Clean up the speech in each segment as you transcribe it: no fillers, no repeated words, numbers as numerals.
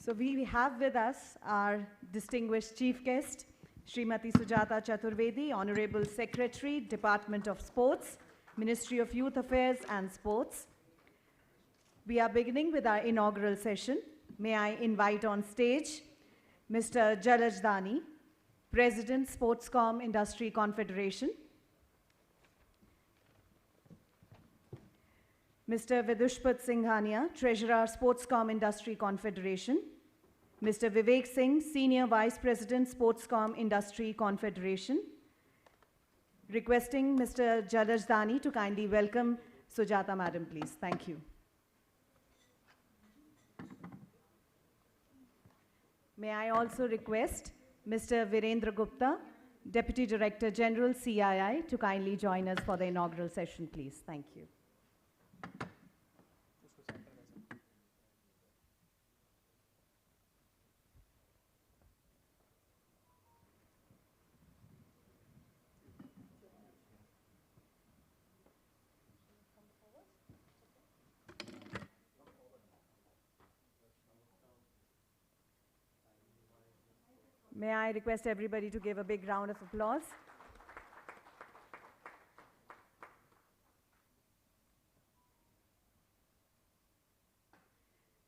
So we have with us our distinguished chief guest, Srimati Sujata Chaturvedi, Honorable Secretary, Department of Sports, Ministry of Youth Affairs and Sports. We are beginning with our inaugural session. May I invite on stage Mr. Jalaj Dani, President, Sportscom Industry Confederation, Mr. Vidushpat Singhania, Treasurer, Sportscom Industry Confederation, Mr. Vivek Singh, Senior Vice President, Sportscom Industry Confederation. Requesting Mr. Jalaj Dani to kindly welcome Sujata Madam, please. Thank you. May I also request Mr. Virendra Gupta, Deputy Director General, CII, to kindly join us for the inaugural session, please. Thank you. May I request everybody to give a big round of applause?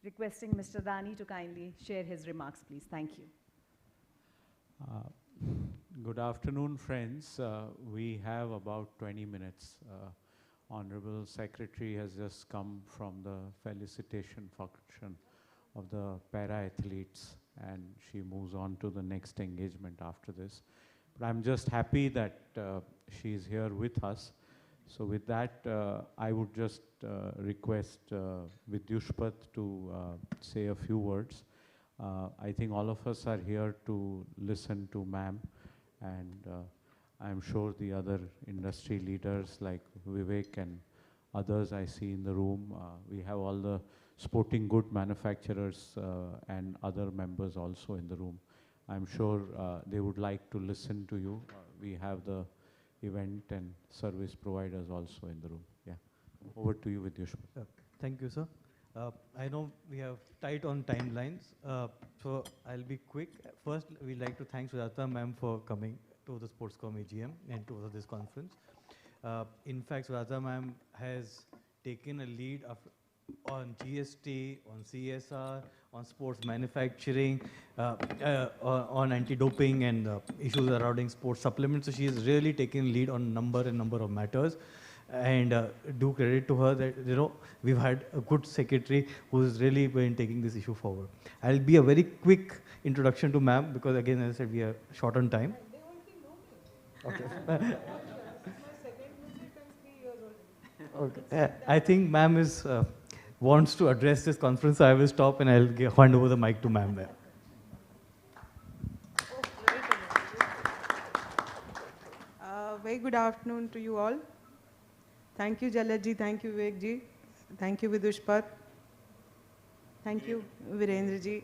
Requesting Mr. Dani to kindly share his remarks, please. Thank you. Good afternoon, friends. We have about 20 minutes. Honorable Secretary has just come from the felicitation function of the para-athletes, and she moves on to the next engagement after this. But I'm just happy that she's here with us. So with that, I would just request Vidushpat to say a few words. I think all of us are here to listen to ma'am, and I'm sure the other industry leaders like Vivek and others I see in the room. We have all the sporting good manufacturers and other members also in the room. I'm sure they would like to listen to you. We have the event and service providers also in the room. Yeah, over to you, Vidushpat. Thank you, sir. I know we have tight on timelines, so I'll be quick. First, we'd like to thank Sujata ma'am for coming to the Sportscom AGM and to this conference. In fact, Sujata ma'am has taken a lead on GST, on CSR, on sports manufacturing, on anti-doping and issues surrounding sports supplements. So she has really taken lead on number of matters. And do credit to her that we've had a good secretary who's really been taking this issue forward. I'll be a very quick introduction to ma'am because again, as I said, we are short on time. They already know me. Okay. My second visit and 3 years old. Okay. I think ma'am is wants to address this conference, so I will stop and I'll hand over the mic to ma'am there. Very good afternoon to you all. Thank you, Jalaj-ji. Thank you, Vivek-ji. Thank you, Vidushpat. Thank you, Virendra-ji.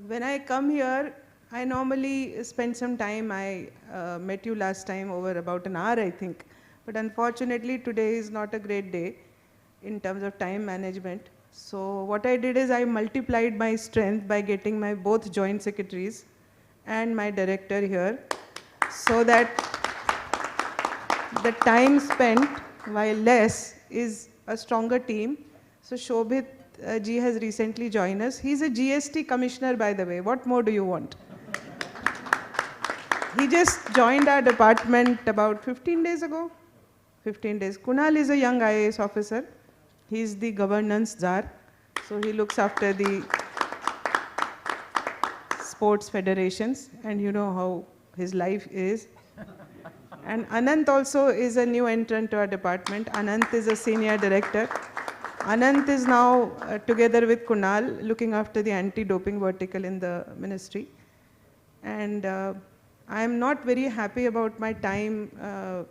When I come here, I normally spend some time. I met you last time over about an hour, I think. But unfortunately, today is not a great day in terms of time management. So what I did is I multiplied my strength by getting my both joint secretaries and my director here so that the time spent, while less, is a stronger team. So Shobhit ji has recently joined us. He's a GST commissioner, by the way. What more do you want? He just joined our department about 15 days ago. 15 days. Kunal is a young IAS officer. He's the governance czar. So he looks after the sports federations, and you know how his life is. And Anant also is a new entrant to our department. Anant is a senior director. Anant is now, together with Kunal, looking after the anti-doping vertical in the ministry. And I am not very happy about my time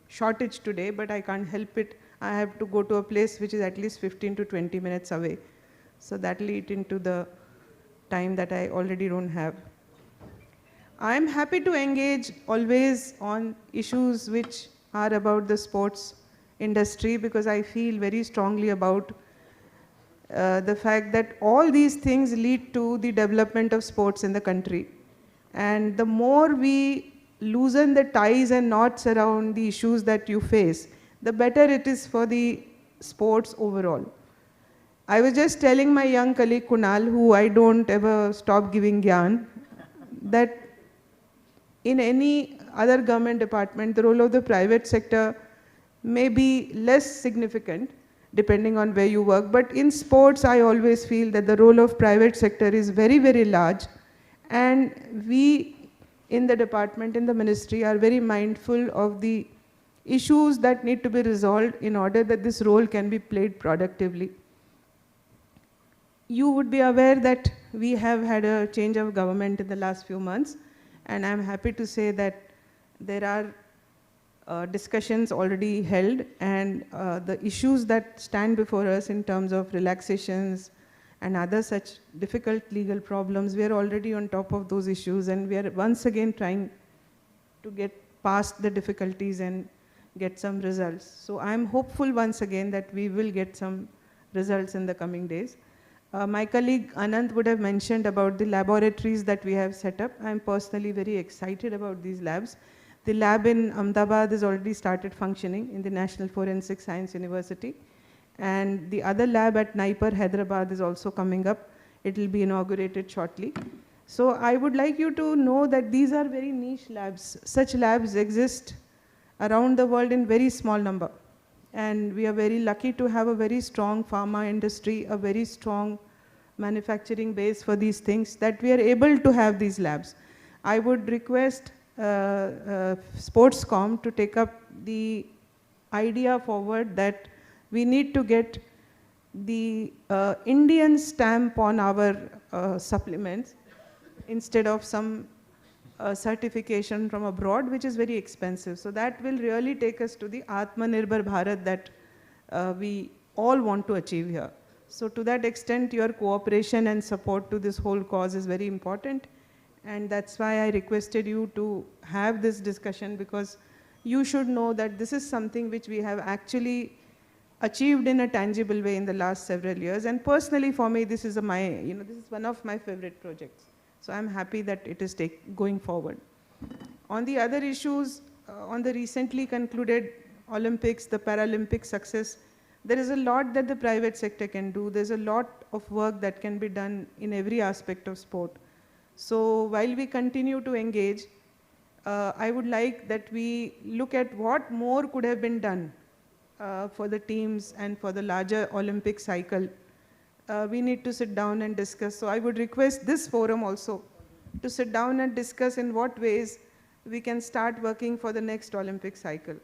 shortage today, but I can't help it. I have to go to a place which is at least 15 to 20 minutes away. So that will eat into the time that I already don't have. I'm happy to engage always on issues which are about the sports industry because I feel very strongly about the fact that all these things lead to the development of sports in the country. And the more we loosen the ties and knots around the issues that you face, the better it is for the sports overall. I was just telling my young colleague Kunal, who I don't ever stop giving gyan, that in any other government department, the role of the private sector may be less significant depending on where you work. But in sports, I always feel that the role of private sector is very, very large. And we in the department, in the ministry, are very mindful of the issues that need to be resolved in order that this role can be played productively. You would be aware that we have had a change of government in the last few months, and I'm happy to say that there are discussions already held, and the issues that stand before us in terms of relaxations and other such difficult legal problems, we are already on top of those issues, and we are once again trying to get past the difficulties and get some results. So I'm hopeful once again that we will get some results in the coming days. My colleague Anant would have mentioned about the laboratories that we have set up. I'm personally very excited about these labs. The lab in Ahmedabad has already started functioning in the National Forensic Science University. And the other lab at Naipur, Hyderabad is also coming up. It will be inaugurated shortly. So I would like you to know that these are very niche labs. Such labs exist around the world in very small number. And we are very lucky to have a very strong pharma industry, a very strong manufacturing base for these things, that we are able to have these labs. I would request Sportscom to take up the idea forward that we need to get the Indian stamp on our supplements instead of some certification from abroad, which is very expensive. So that will really take us to the Atmanirbhar Bharat that we all want to achieve here. So to that extent, your cooperation and support to this whole cause is very important. And that's why I requested you to have this discussion, because you should know that this is something which we have actually achieved in a tangible way in the last several years. And personally for me, this is this is one of my favorite projects. So I'm happy that it is going forward. On the other issues, on the recently concluded Olympics, the Paralympic success, there is a lot that the private sector can do. There's a lot of work that can be done in every aspect of sport. So while we continue to engage, I would like that we look at what more could have been done for the teams and for the larger Olympic cycle. We need to sit down and discuss. So I would request this forum also to sit down and discuss in what ways we can start working for the next Olympic cycle.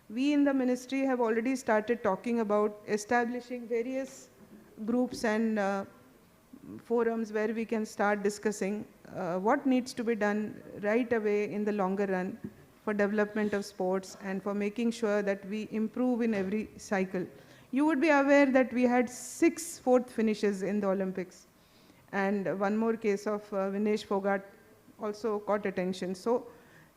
We in the ministry have already started talking about establishing various groups and forums where we can start discussing what needs to be done right away in the longer run for development of sports and for making sure that we improve in every cycle. You would be aware that we had 6 fourth finishes in the Olympics, and one more case of Vinesh Fogart also caught attention. So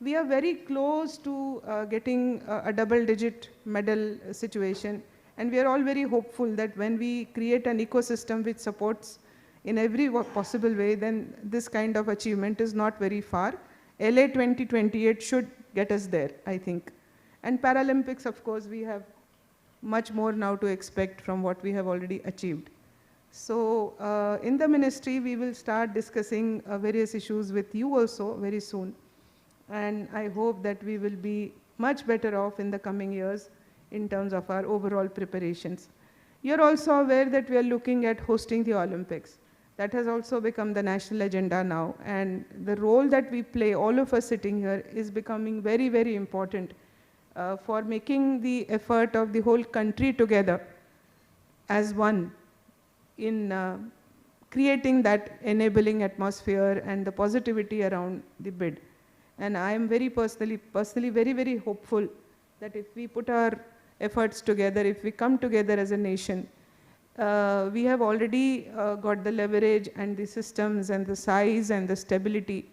we are very close to getting a double-digit medal situation, and we are all very hopeful that when we create an ecosystem which supports in every possible way, then this kind of achievement is not very far. LA 2028 should get us there, I think. And Paralympics, of course, we have much more now to expect from what we have already achieved. So in the ministry, we will start discussing various issues with you also very soon. And I hope that we will be much better off in the coming years in terms of our overall preparations. You're also aware that we are looking at hosting the Olympics. That has also become the national agenda now. And the role that we play, all of us sitting here, is becoming very, very important for making the effort of the whole country together as one in creating that enabling atmosphere and the positivity around the bid. And I am very personally very, very hopeful that if we put our efforts together, if we come together as a nation, we have already got the leverage and the systems and the size and the stability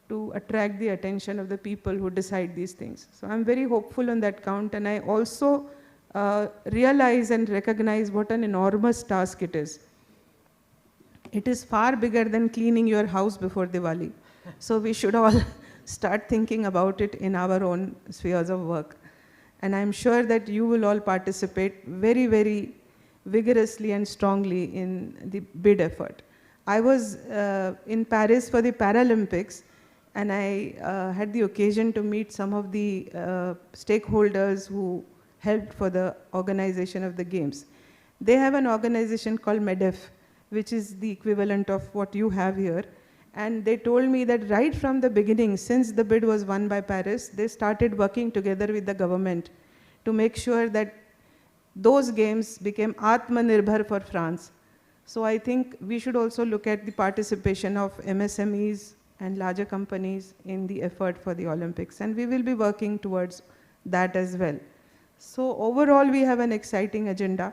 to attract the attention of the people who decide these things. So I'm very hopeful on that count, and I also realize and recognize what an enormous task it is. it is far bigger than cleaning your house before Diwali. So we should all start thinking about it in our own spheres of work. And I'm sure that you will all participate very, very vigorously and strongly in the bid effort. I was in Paris for the Paralympics, and I had the occasion to meet some of the stakeholders who helped for the organization of the games. They have an organization called MEDEF, which is the equivalent of what you have here. And they told me that right from the beginning, since the bid was won by Paris, they started working together with the government to make sure that those games became Atmanirbhar for France. So I think we should also look at the participation of MSMEs and larger companies in the effort for the Olympics. And we will be working towards that as well. So overall, we have an exciting agenda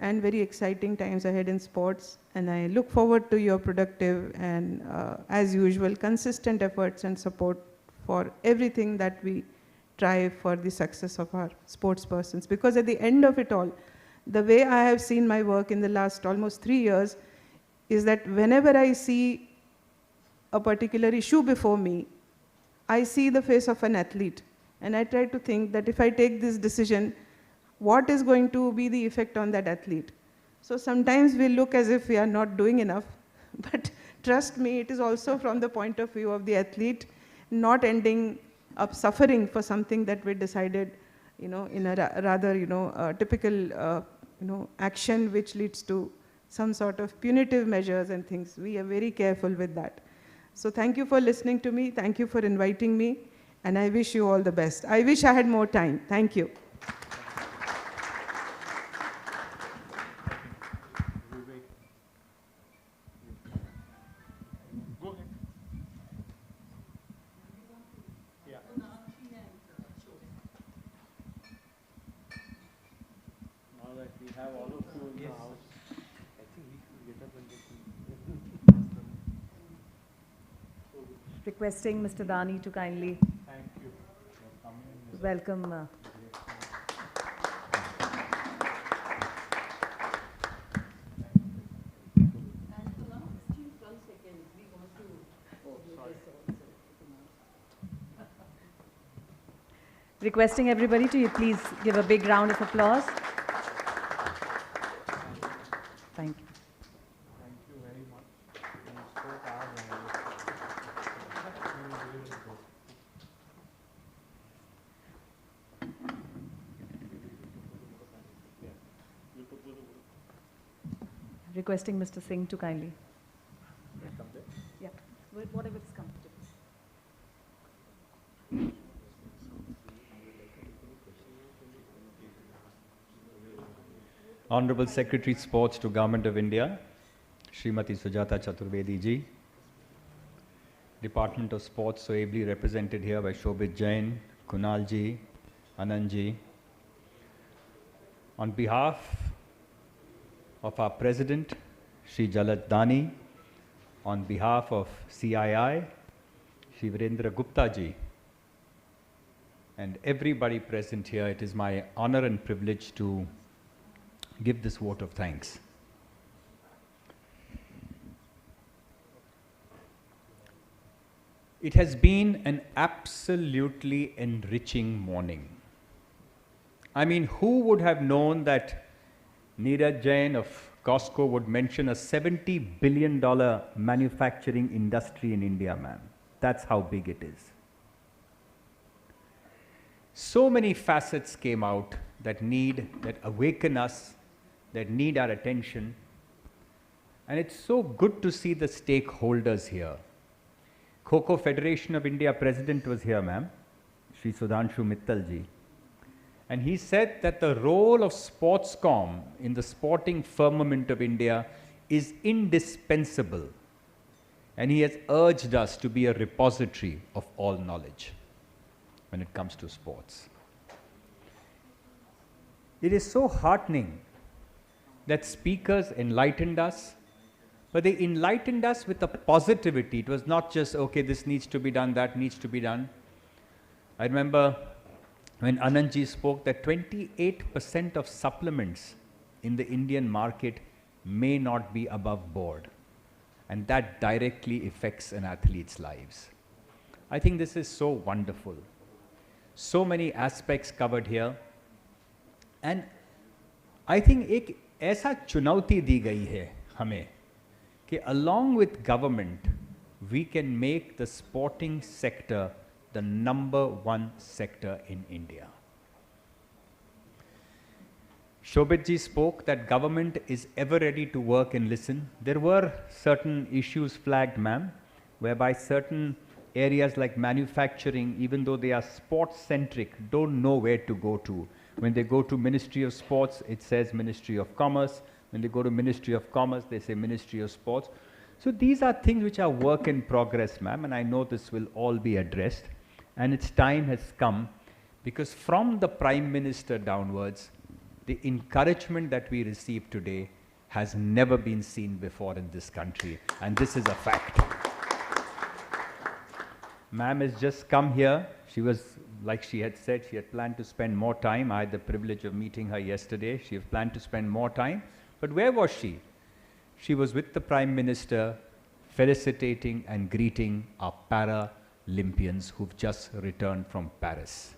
and very exciting times ahead in sports. And I look forward to your productive and, as usual, consistent efforts and support for everything that we try for the success of our sports persons. Because at the end of it all, the way I have seen my work in the last almost 3 years is that whenever I see a particular issue before me, I see the face of an athlete. And I try to think that if I take this decision, what is going to be the effect on that athlete? So sometimes we look as if we are not doing enough, but trust me, it is also from the point of view of the athlete not ending up suffering for something that we decided, in a rather, typical, action which leads to some sort of punitive measures and things. We are very careful with that. So thank you for listening to me. Thank you for inviting me. And I wish you all the best. I wish I had more time. Thank you. We have all of you in the house. I think we should get up and just Requesting Mr. Dani to kindly Thank you for coming. welcome. Requesting everybody to please give a big round of applause. Thank you. Thank you very much. You spoke our language. Requesting Mr. Singh to kindly. Yeah, whatever is comfortable. Honorable Secretary Sports to Government of India, Srimati Sujata Chaturvedi ji. Department of Sports so ably represented here by Shobhit Jain, Kunal ji, Anand ji. On behalf of our President, Shri Jalaj Dani, on behalf of CII, Shri Virendra Gupta ji, and everybody present here, it is my honor and privilege to give this vote of thanks. It has been an absolutely enriching morning. I mean, who would have known that Neeraj Jain of Costco would mention a $70 billion manufacturing industry in India, man? That's how big it is. So many facets came out that awaken us, that need our attention. And it's so good to see the stakeholders here. Kho-Kho Federation of India President was here, ma'am, Shri Sudhanshu Mittal ji. And he said that the role of Sportscom in the sporting firmament of India is indispensable. And he has urged us to be a repository of all knowledge when it comes to sports. It is so heartening that speakers enlightened us, but they enlightened us with a positivity. It was not just, okay, this needs to be done, that needs to be done. I remember when Anandji spoke that 28% of supplements in the Indian market may not be above board. and that directly affects an athlete's lives. I think this is so wonderful. So many aspects covered here, and I think एक ऐसा चुनौती दी गई है हमें कि along with government we can make the sporting sector the #1 sector in India. Shobit spoke that government is ever ready to work and listen. There were certain issues flagged, ma'am, whereby certain areas like manufacturing, even though they are sports-centric, don't know where to go to. When they go to Ministry of Sports, it says Ministry of Commerce. When they go to Ministry of Commerce, they say Ministry of Sports. So these are things which are work in progress, ma'am, and I know this will all be addressed. And its time has come, because from the Prime Minister downwards, the encouragement that we receive today has never been seen before in this country, and this is a fact. Ma'am has just come here. She was, like she had said, she had planned to spend more time. I had the privilege of meeting her yesterday. She had planned to spend more time. But where was she? She was with the Prime Minister, felicitating and greeting our Paralympians who've just returned from Paris.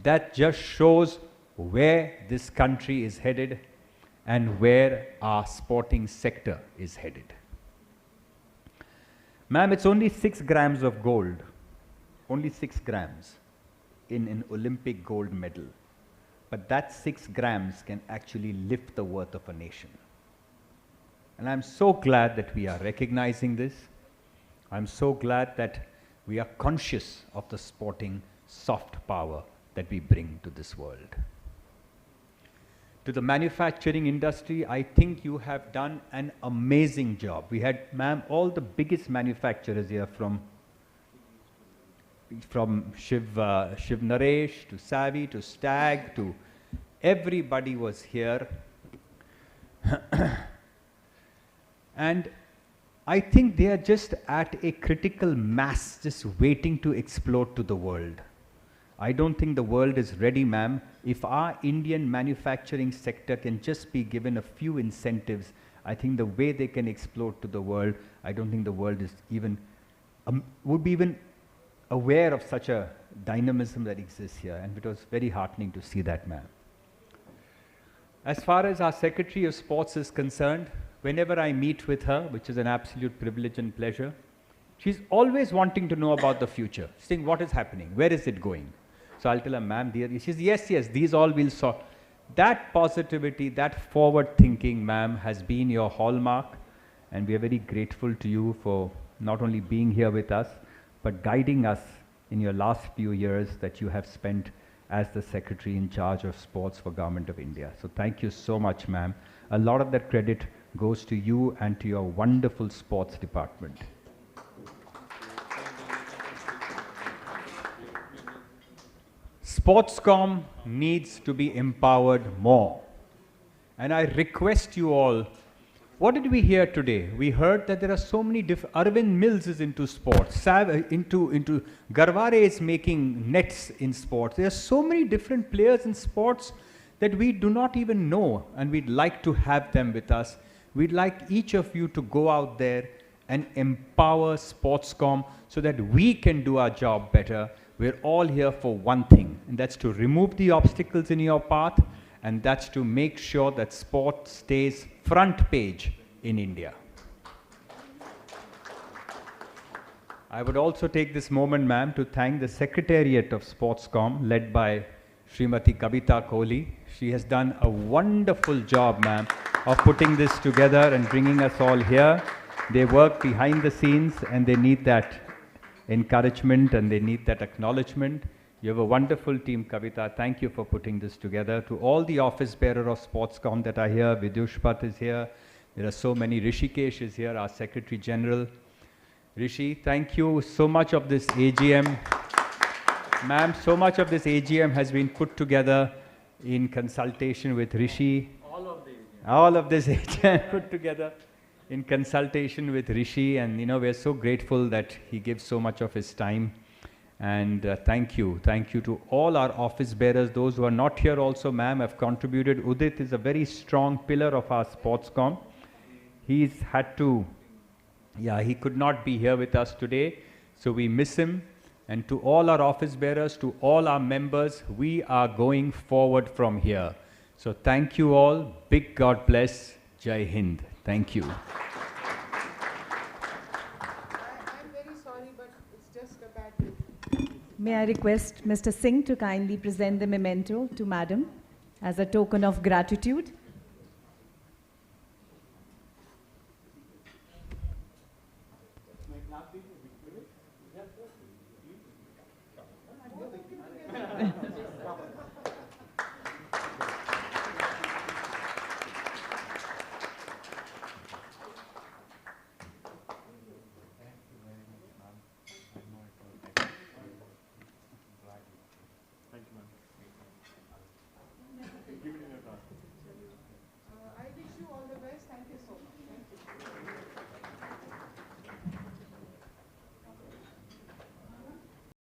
That just shows where this country is headed and where our sporting sector is headed. Ma'am, it's only 6 grams of gold, only 6 grams in an Olympic gold medal. But that 6 grams can actually lift the worth of a nation. And I'm so glad that we are recognizing this. I'm so glad that we are conscious of the sporting soft power that we bring to this world. To the manufacturing industry, I think you have done an amazing job. We had, ma'am, all the biggest manufacturers here from Shiv Naresh to Savvy to Stag to everybody was here. And I think they are just at a critical mass, just waiting to explode to the world. I don't think the world is ready, ma'am. If our Indian manufacturing sector can just be given a few incentives, I think the way they can explode to the world, I don't think the world is even, would be even aware of such a dynamism that exists here. And it was very heartening to see that, ma'am. As far as our Secretary of Sports is concerned, whenever I meet with her, which is an absolute privilege and pleasure, she's always wanting to know about the future, saying what is happening, where is it going? So I'll tell her, ma'am, dear, she says, yes, yes, these all will sort. That positivity, that forward thinking, ma'am, has been your hallmark, and we are very grateful to you for not only being here with us, but guiding us in your last few years that you have spent as the Secretary in charge of sports for Government of India. So thank you so much, ma'am. A lot of that credit goes to you and to your wonderful sports department. Sportscom needs to be empowered more. And I request you all, what did we hear today? We heard that there are so many different, Arvind Mills is into sports, Garware is making nets in sports. There are so many different players in sports that we do not even know, and we'd like to have them with us. We'd like each of you to go out there and empower Sportscom so that we can do our job better. We're all here for one thing, and that's to remove the obstacles in your path, and that's to make sure that sport stays front page in India. I would also take this moment, ma'am, to thank the Secretariat of Sportscom, led by Srimati Kavita Kohli. She has done a wonderful job, ma'am, of putting this together and bringing us all here. They work behind the scenes, and they need that encouragement and they need that acknowledgement. You have a wonderful team, Kavita. Thank you for putting this together. To all the office bearer of Sportscom that are here, Vidushpat is here. There are so many. Rishikesh is here, our Secretary General. Rishi, thank you. So much of this AGM, ma'am, so much of this AGM has been put together in consultation with Rishi. All of this AGM put together in consultation with Rishi, and we're so grateful that he gives so much of his time. And thank you to all our office bearers. Those who are not here also, ma'am, have contributed. Udit is a very strong pillar of our Sportscom. He's had to Yeah, he could not be here with us today, so we miss him. And to all our office bearers, to all our members, we are going forward from here. So thank you all. Big God bless. Jai Hind. Thank you. I'm very sorry, but it's just a bad day. May I request Mr. Singh to kindly present the memento to Madam as a token of gratitude.